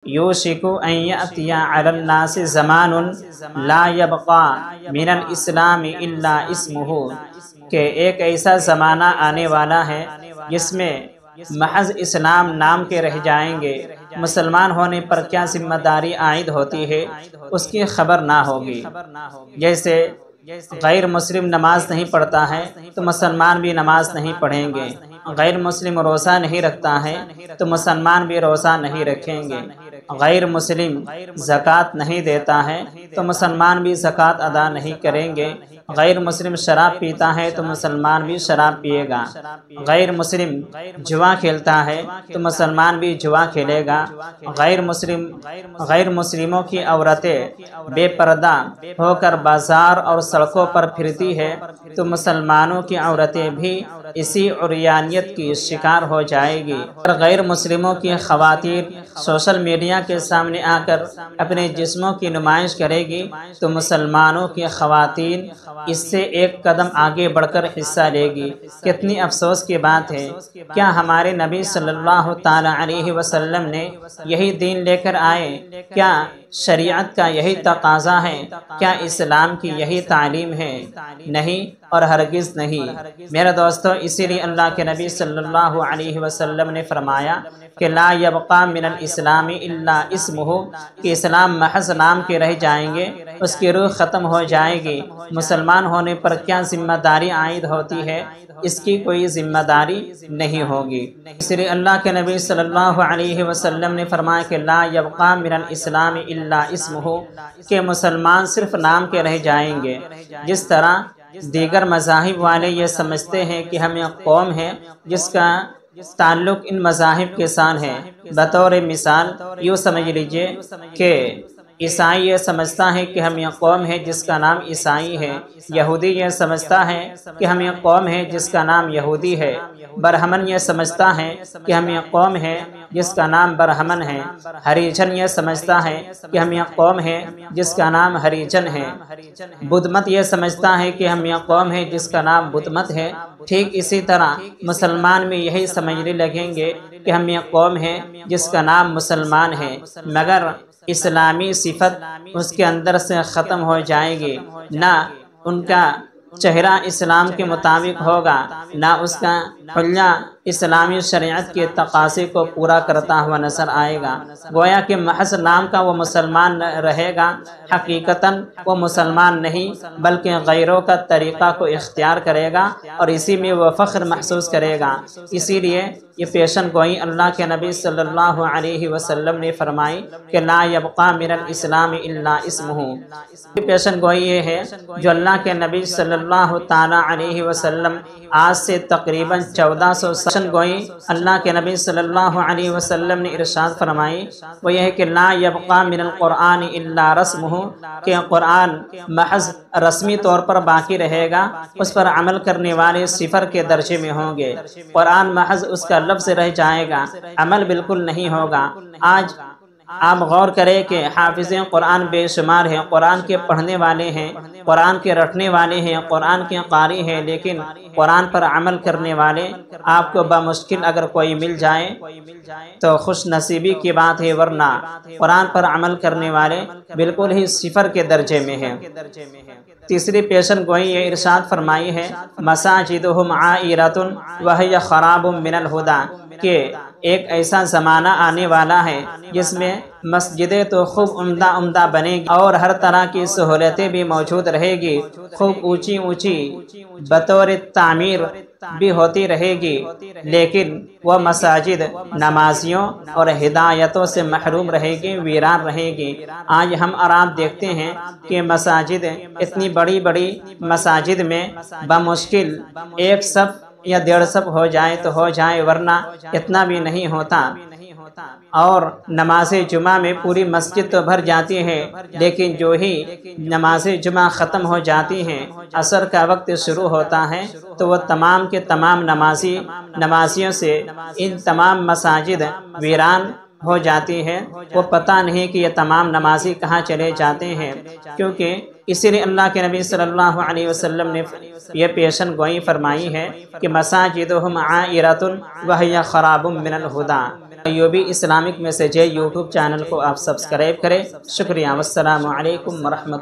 یوشکو ان یأتی علی الناس زمان لا یبقى من الاسلام الا اسمہ، کہ ایک ایسا زمانہ آنے والا ہے جس میں محض اسلام نام کے رہ جائیں گے، مسلمان ہونے پر کیا ذمہ داری عائد ہوتی ہے اس کی خبر نہ ہوگی۔ جیسے غیر مسلم نماز نہیں پڑھتا ہے تو مسلمان بھی نماز نہیں پڑھیں گے، غیر مسلم روزہ نہیں رکھتا ہے تو مسلمان بھی روزہ نہیں رکھیں گے، غیر مسلم زکوٰۃ نہیں دیتا ہے تو مسلمان بھی زکوٰۃ ادا نہیں کریں گے، غیر مسلم شراب پیتا ہے تو مسلمان بھی شراب پیے گا، غیر مسلم جوا کھیلتا ہے تو مسلمان بھی جوا کھیلے گا، غیر مسلموں کی عورتیں بے پردہ ہو کر بازار اور سڑکوں پر پھرتی ہے تو مسلمانوں کی عورتیں بھی اسی عریانیت کی شکار ہو جائے گی۔ اور غیر مسلموں کی خواتین سوشل میڈیا کے سامنے آ کر اپنے جسموں کی نمائش کرے گی تو مسلمانوں کی خواتین اس سے ایک قدم آگے بڑھ کر حصہ لے گی۔ کتنی افسوس کی بات ہے، کیا ہمارے نبی صلی اللہ تعالی علیہ وسلم نے یہی دین لے کر آئے؟ کیا شریعت کا یہی تقاضا ہے؟ کیا اسلام کی یہی تعلیم ہے؟ نہیں اور ہرگز نہیں میرے دوستو۔ اسی لیے اللہ کے نبی صلی اللہ علیہ وسلم نے فرمایا کہ لا یبقى من الاسلام الا اسمہ، کہ اسلام محض نام کے رہ جائیں گے، اس کی روح ختم ہو جائے گی۔ مسلمان ہونے پر کیا ذمہ داری عائد ہوتی ہے اس کی کوئی ذمہ داری نہیں ہوگی۔ اس لیے اللہ کے نبی صلی اللہ علیہ وسلم نے فرمایا کہ لا یبقى من الاسلام الا اسمہ، کہ مسلمان صرف نام کے رہ جائیں گے۔ جس طرح دیگر مذاہب والے یہ سمجھتے ہیں کہ ہم ایک قوم ہے جس کا تعلق ان مذاہب کے ساتھ ہے۔ بطور مثال یوں سمجھ لیجئے کہ عیسائی یہ سمجھتا ہے کہ ہم یہ قوم ہے جس کا نام عیسائی ہے، یہودی یہ سمجھتا ہے کہ ہم یہ قوم ہے جس کا نام یہودی ہے، برہمن یہ سمجھتا ہے کہ ہم یہ قوم ہے جس کا نام برہمن ہے، ہریجن یہ سمجھتا ہے کہ ہم یہ قوم ہے جس کا نام ہریجن ہے، بدھ مت یہ سمجھتا ہے کہ ہم یہ قوم ہے جس کا نام بدھ مت ہے۔ ٹھیک اسی طرح مسلمان میں یہی سمجھنے لگیں گے کہ ہم یہ قوم ہے جس کا نام مسلمان ہے، مگر اسلامی صفت اس کے اندر سے ختم ہو جائے گی، نہ ان کا چہرہ اسلام کے مطابق ہوگا، نہ اس کا حلیہ اسلامی شریعت کے تقاضے کو پورا کرتا ہوا نظر آئے گا۔ گویا کہ محض نام کا وہ مسلمان رہے گا، حقیقتاً وہ مسلمان نہیں بلکہ غیروں کا طریقہ کو اختیار کرے گا اور اسی میں وہ فخر محسوس کرے گا۔ اسی لیے یہ پیشن گوئی اللہ کے نبی صلی اللہ علیہ وسلم نے فرمائی کہ لا یبقى من الاسلام الا اسمہ۔ یہ پیشن گوئی یہ ہے جو اللہ کے نبی صلی اللہ تعالی علیہ وسلم آج سے تقریباً 1400 پیشن گوئی اللہ کے نبی صلی اللہ علیہ وسلم نے ارشاد فرمائی، وہ یہ ہے کہ لا یبقى من القرآن الا رسمہ، کہ قرآن محض رسمی طور پر باقی رہے گا، اس پر عمل کرنے والے صفر کے درجے میں ہوں گے۔ قرآن محض اس کا لفظ رہ جائے گا، عمل بالکل نہیں ہوگا۔ آج آپ غور کریں کہ حافظین قرآن بے شمار ہیں، قرآن کے پڑھنے والے ہیں، قرآن کے رٹنے والے ہیں، قرآن کے قاری ہیں، لیکن قرآن پر عمل کرنے والے آپ کو بمشکل اگر کوئی مل جائے تو خوش نصیبی کی بات ہے، ورنہ قرآن پر عمل کرنے والے بالکل ہی صفر کے درجے میں ہیں۔ تیسری پیشن گوئی یہ ارشاد فرمائی ہے مساجدہم عائرۃ وہی خراب من الہدی، کہ ایک ایسا زمانہ آنے والا ہے جس میں مسجدیں تو خوب عمدہ بنے گی اور ہر طرح کی سہولتیں بھی موجود رہے گی، خوب اونچی اونچی بطور تعمیر بھی ہوتی رہے گی، لیکن وہ مساجد نمازیوں اور ہدایتوں سے محروم رہے گی، ویران رہے گی۔ آج ہم اور آپ دیکھتے ہیں کہ مساجد اتنی بڑی مساجد میں بمشکل ایک صف یا 1.5 صف ہو جائے تو ہو جائے، ورنہ اتنا بھی نہیں ہوتا، اور نماز جمعہ میں پوری مسجد تو بھر جاتی ہے، لیکن جو ہی نماز جمعہ ختم ہو جاتی ہیں، عصر کا وقت شروع ہوتا ہے تو وہ تمام کے تمام نمازیوں سے ان تمام مساجد ویران ہو جاتی ہے، وہ پتہ نہیں کہ یہ تمام نمازی کہاں چلے جاتے ہیں، کیونکہ اسی لیے اللہ کے نبی صلی اللہ علیہ وسلم نے یہ پیشن گوئی فرمائی ہے کہ مساجدہم عائرۃ وہی خراب من الہدی، Ayubi Islamic message YouTube channel کو آپ سبسکرائب کریں۔ شکریہ، والسلام علیکم ورحمۃ